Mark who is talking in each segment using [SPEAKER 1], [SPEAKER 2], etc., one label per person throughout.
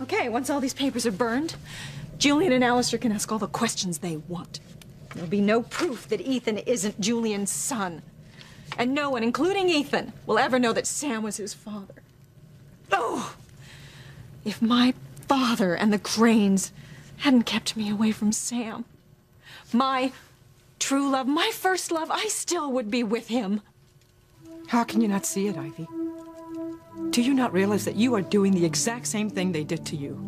[SPEAKER 1] Okay, once all these papers are burned, Julian and Alistair can ask all the questions they want. There'll be no proof that Ethan isn't Julian's son. And no one, including Ethan, will ever know that Sam was his father. Oh! If my father and the Cranes hadn't kept me away from Sam, my true love, my first love, I still would be with him.
[SPEAKER 2] How can you not see it, Ivy? Do you not realize that you are doing the exact same thing they did to you?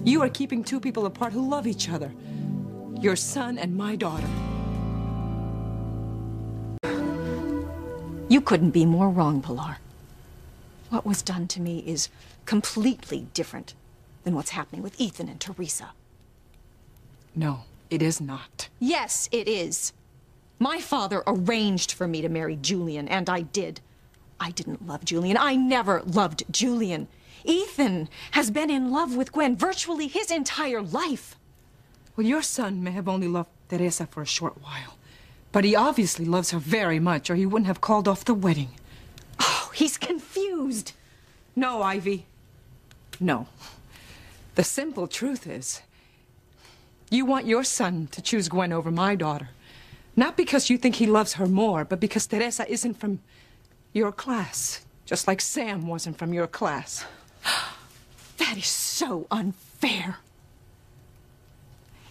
[SPEAKER 2] You are keeping two people apart who love each other. Your son and my daughter.
[SPEAKER 1] You couldn't be more wrong, Pilar. What was done to me is completely different than what's happening with Ethan and Teresa.
[SPEAKER 2] No, it is not.
[SPEAKER 1] Yes, it is. My father arranged for me to marry Julian, and I did. I didn't love Julian. I never loved Julian. Ethan has been in love with Gwen virtually his entire life.
[SPEAKER 2] Well, your son may have only loved Teresa for a short while, but he obviously loves her very much, or he wouldn't have called off the wedding.
[SPEAKER 1] Oh, he's confused.
[SPEAKER 2] No, Ivy. No. The simple truth is, you want your son to choose Gwen over my daughter. Not because you think he loves her more, but because Teresa isn't from your class. Just like Sam wasn't from your class.
[SPEAKER 1] That is so unfair.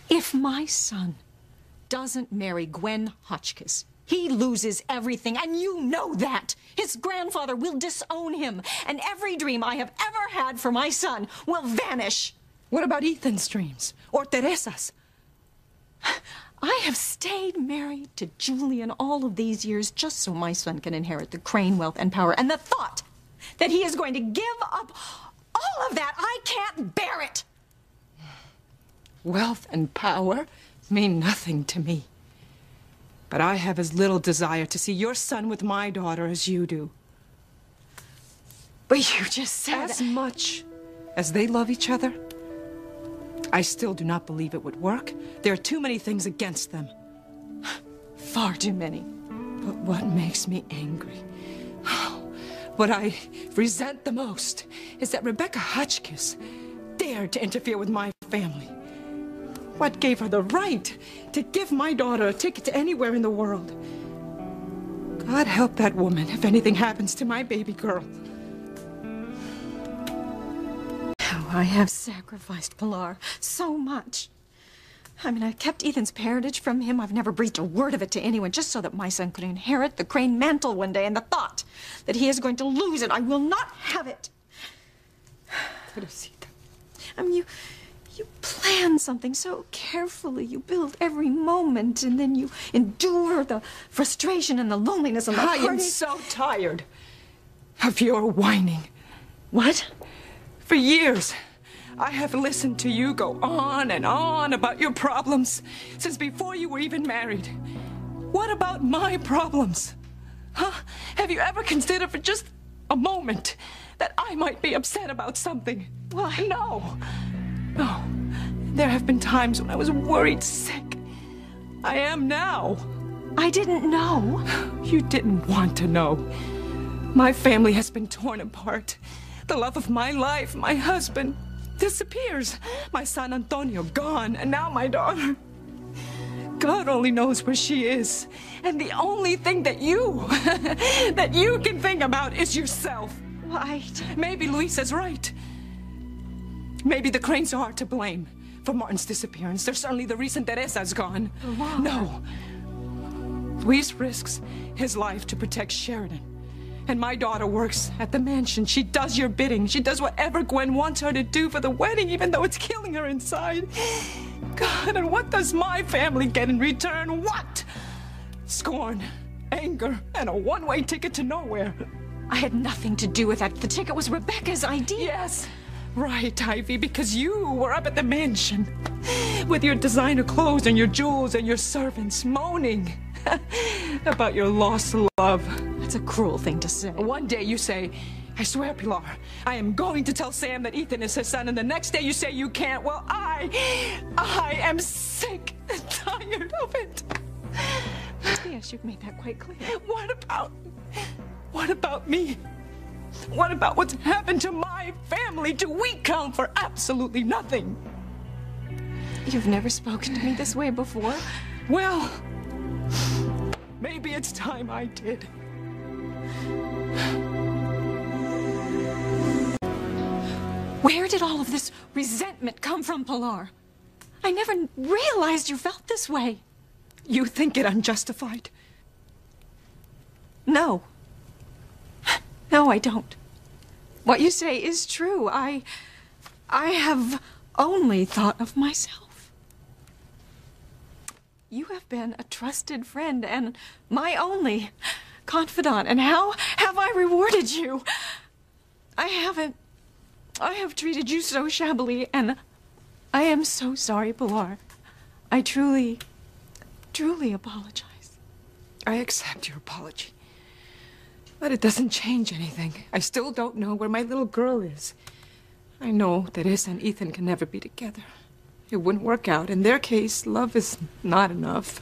[SPEAKER 1] If my son doesn't marry Gwen Hotchkiss, he loses everything, and you know that. His grandfather will disown him, and every dream I have ever had for my son will vanish.
[SPEAKER 2] What about Ethan's dreams? Or Teresa's?
[SPEAKER 1] I have stayed married to Julian all of these years just so my son can inherit the Crane wealth and power. And the thought that he is going to give up all of that, I can't bear it.
[SPEAKER 2] Wealth and power mean nothing to me. But I have as little desire to see your son with my daughter as you do.
[SPEAKER 1] But you just said...
[SPEAKER 2] As much as they love each other, I still do not believe it would work. There are too many things against them.
[SPEAKER 1] Far too many.
[SPEAKER 2] But what makes me angry, what I resent the most, is that Rebecca Hotchkiss dared to interfere with my family. What gave her the right to give my daughter a ticket to anywhere in the world? God help that woman if anything happens to my baby girl.
[SPEAKER 1] I have sacrificed Pilar so much. I mean, I kept Ethan's parentage from him. I've never breathed a word of it to anyone, just so that my son could inherit the Crane mantle one day. And the thought that he is going to lose it, I will not have it.
[SPEAKER 2] Teresita.
[SPEAKER 1] I mean, you plan something so carefully. You build every moment, and then you endure the frustration and the loneliness and the heartache.
[SPEAKER 2] I am so tired of your whining.
[SPEAKER 1] What?
[SPEAKER 2] For years, I have listened to you go on and on about your problems since before you were even married. What about my problems? Huh? Have you ever considered for just a moment that I might be upset about something?
[SPEAKER 1] Why?
[SPEAKER 2] No. No. There have been times when I was worried sick. I am now.
[SPEAKER 1] I didn't know.
[SPEAKER 2] You didn't want to know. My family has been torn apart. The love of my life, my husband, disappears. My son Antonio gone, and now my daughter. God only knows where she is. And the only thing that you can think about is yourself.
[SPEAKER 1] Right.
[SPEAKER 2] Maybe Luisa's right. Maybe the Cranes are to blame for Martin's disappearance. They're certainly the reason Teresa's gone.
[SPEAKER 1] Wow.
[SPEAKER 2] No. Luis risks his life to protect Sheridan. And my daughter works at the mansion. She does your bidding. She does whatever Gwen wants her to do for the wedding, even though it's killing her inside. God, and what does my family get in return? What? Scorn, anger, and a one-way ticket to nowhere.
[SPEAKER 1] I had nothing to do with that. The ticket was Rebecca's idea.
[SPEAKER 2] Yes, right, Ivy, because you were up at the mansion with your designer clothes and your jewels and your servants moaning about your lost love.
[SPEAKER 1] That's a cruel thing to say.
[SPEAKER 2] One day you say, I swear, Pilar, I am going to tell Sam that Ethan is his son, and the next day you say you can't. Well, I am sick and tired of it.
[SPEAKER 1] Yes, you've made that quite clear.
[SPEAKER 2] What about me? What about what's happened to my my family, do we count for absolutely nothing?
[SPEAKER 1] You've never spoken to me this way before.
[SPEAKER 2] Well, maybe it's time I did.
[SPEAKER 1] Where did all of this resentment come from, Pilar? I never realized you felt this way.
[SPEAKER 2] You think it unjustified?
[SPEAKER 1] No. No, I don't. What you say is true. I have only thought of myself. You have been a trusted friend and my only confidant. And how have I rewarded you? I haven't. I have treated you so shabbily, and I am so sorry, Pilar. I truly apologize.
[SPEAKER 2] I accept your apology. But it doesn't change anything. I still don't know where my little girl is. I know Teresa and Ethan can never be together. It wouldn't work out. In their case, love is not enough.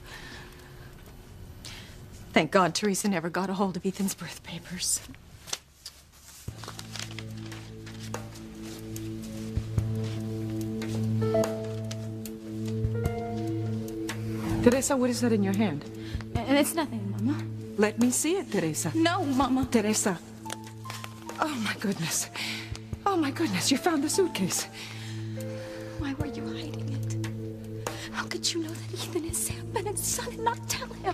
[SPEAKER 1] Thank God Teresa never got a hold of Ethan's birth papers.
[SPEAKER 2] Teresa, what is that in your hand?
[SPEAKER 3] And it's nothing, Mama.
[SPEAKER 2] Let me see it, Teresa.
[SPEAKER 3] No, Mama.
[SPEAKER 2] Teresa. Oh, my goodness. Oh, my goodness. You found the suitcase.
[SPEAKER 3] Why were you hiding it? How could you know that Ethan is Sam Bennett's son and not tell him?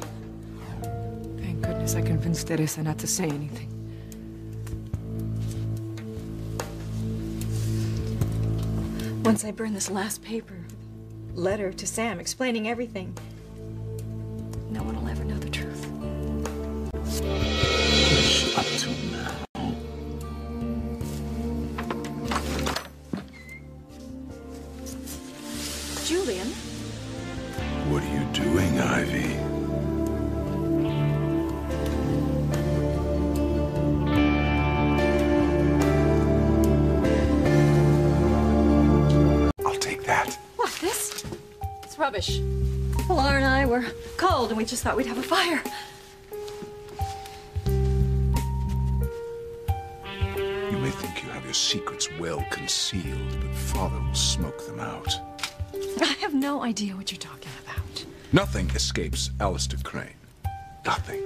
[SPEAKER 2] Thank goodness I convinced Teresa not to say anything.
[SPEAKER 1] Once I burn this last paper, letter to Sam explaining everything, no one will ever know the truth.
[SPEAKER 4] What's up to now?
[SPEAKER 1] Julian?
[SPEAKER 4] What are you doing, Ivy? I'll take that.
[SPEAKER 1] What, this? It's rubbish. Pilar and I were cold and we just thought we'd have a fire.
[SPEAKER 4] You may think you have your secrets well concealed, but Father will smoke them out.
[SPEAKER 1] I have no idea what you're talking about.
[SPEAKER 4] Nothing escapes Alistair Crane. Nothing.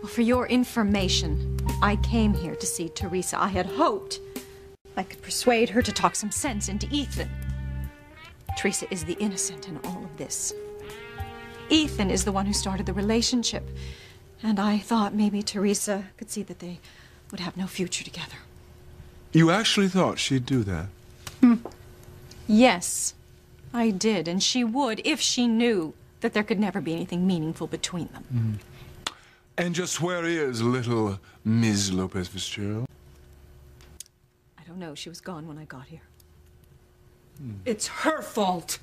[SPEAKER 1] Well, for your information, I came here to see Teresa. I had hoped I could persuade her to talk some sense into Ethan. Teresa is the innocent in all of this. Ethan is the one who started the relationship. And I thought maybe Teresa could see that they would have no future together.
[SPEAKER 4] You actually thought she'd do that?
[SPEAKER 1] Yes, I did. And she would if she knew that there could never be anything meaningful between them.
[SPEAKER 4] And just where is little Ms. Lopez Fitzgerald?
[SPEAKER 1] I don't know. She was gone when I got here.
[SPEAKER 2] It's her fault.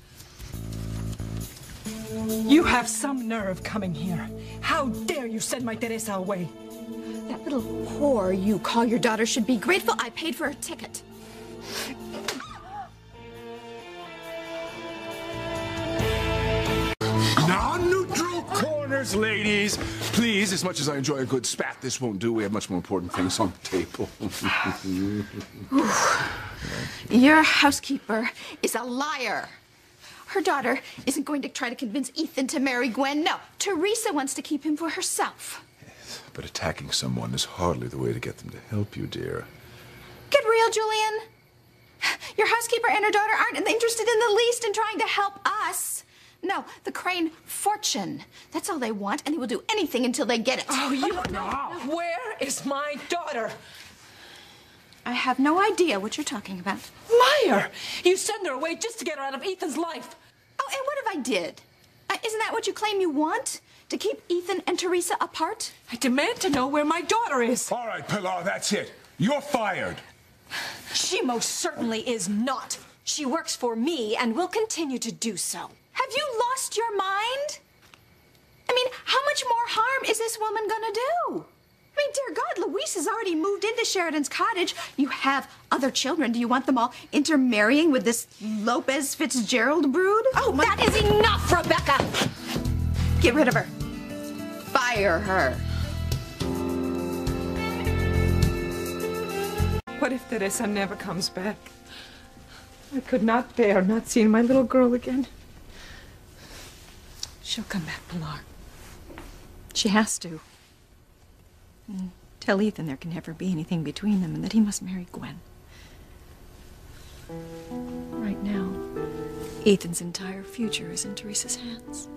[SPEAKER 2] You have some nerve coming here. How dare you send my Teresa away?
[SPEAKER 3] That little whore you call your daughter should be grateful I paid for her ticket.
[SPEAKER 4] Non-neutral corners, ladies. Please, as much as I enjoy a good spat, this won't do. We have much more important things on the table.
[SPEAKER 3] Your housekeeper is a liar. Her daughter isn't going to try to convince Ethan to marry Gwen. No, Teresa wants to keep him for herself.
[SPEAKER 4] Yes, but attacking someone is hardly the way to get them to help you, dear.
[SPEAKER 3] Get real, Julian. Your housekeeper and her daughter aren't interested in the least in trying to help us. No, the Crane fortune. That's all they want, and they will do anything until they get it.
[SPEAKER 2] Oh, you know. Where is my daughter?
[SPEAKER 3] I have no idea what you're talking about.
[SPEAKER 2] Liar! You send her away just to get her out of Ethan's life.
[SPEAKER 3] Oh, and what if I did? Isn't that what you claim you want? To keep Ethan and Teresa apart?
[SPEAKER 2] I demand to know where my daughter is.
[SPEAKER 4] All right, Pilar, that's it. You're fired.
[SPEAKER 1] She most certainly is not. She works for me and will continue to do so.
[SPEAKER 3] Have you lost your mind? I mean, how much more harm is this woman gonna do? I mean, dear God, Luis has already moved into Sheridan's cottage. You have other children. Do you want them all intermarrying with this Lopez Fitzgerald brood?
[SPEAKER 1] Oh, that is enough, Rebecca!
[SPEAKER 3] Get rid of her. Fire her.
[SPEAKER 2] What What if Teresa never comes back? I could not bear not seeing my little girl again.
[SPEAKER 1] She'll come back, Pilar. She has to. And tell Ethan there can never be anything between them and that he must marry Gwen. Right now, Ethan's entire future is in Teresa's hands.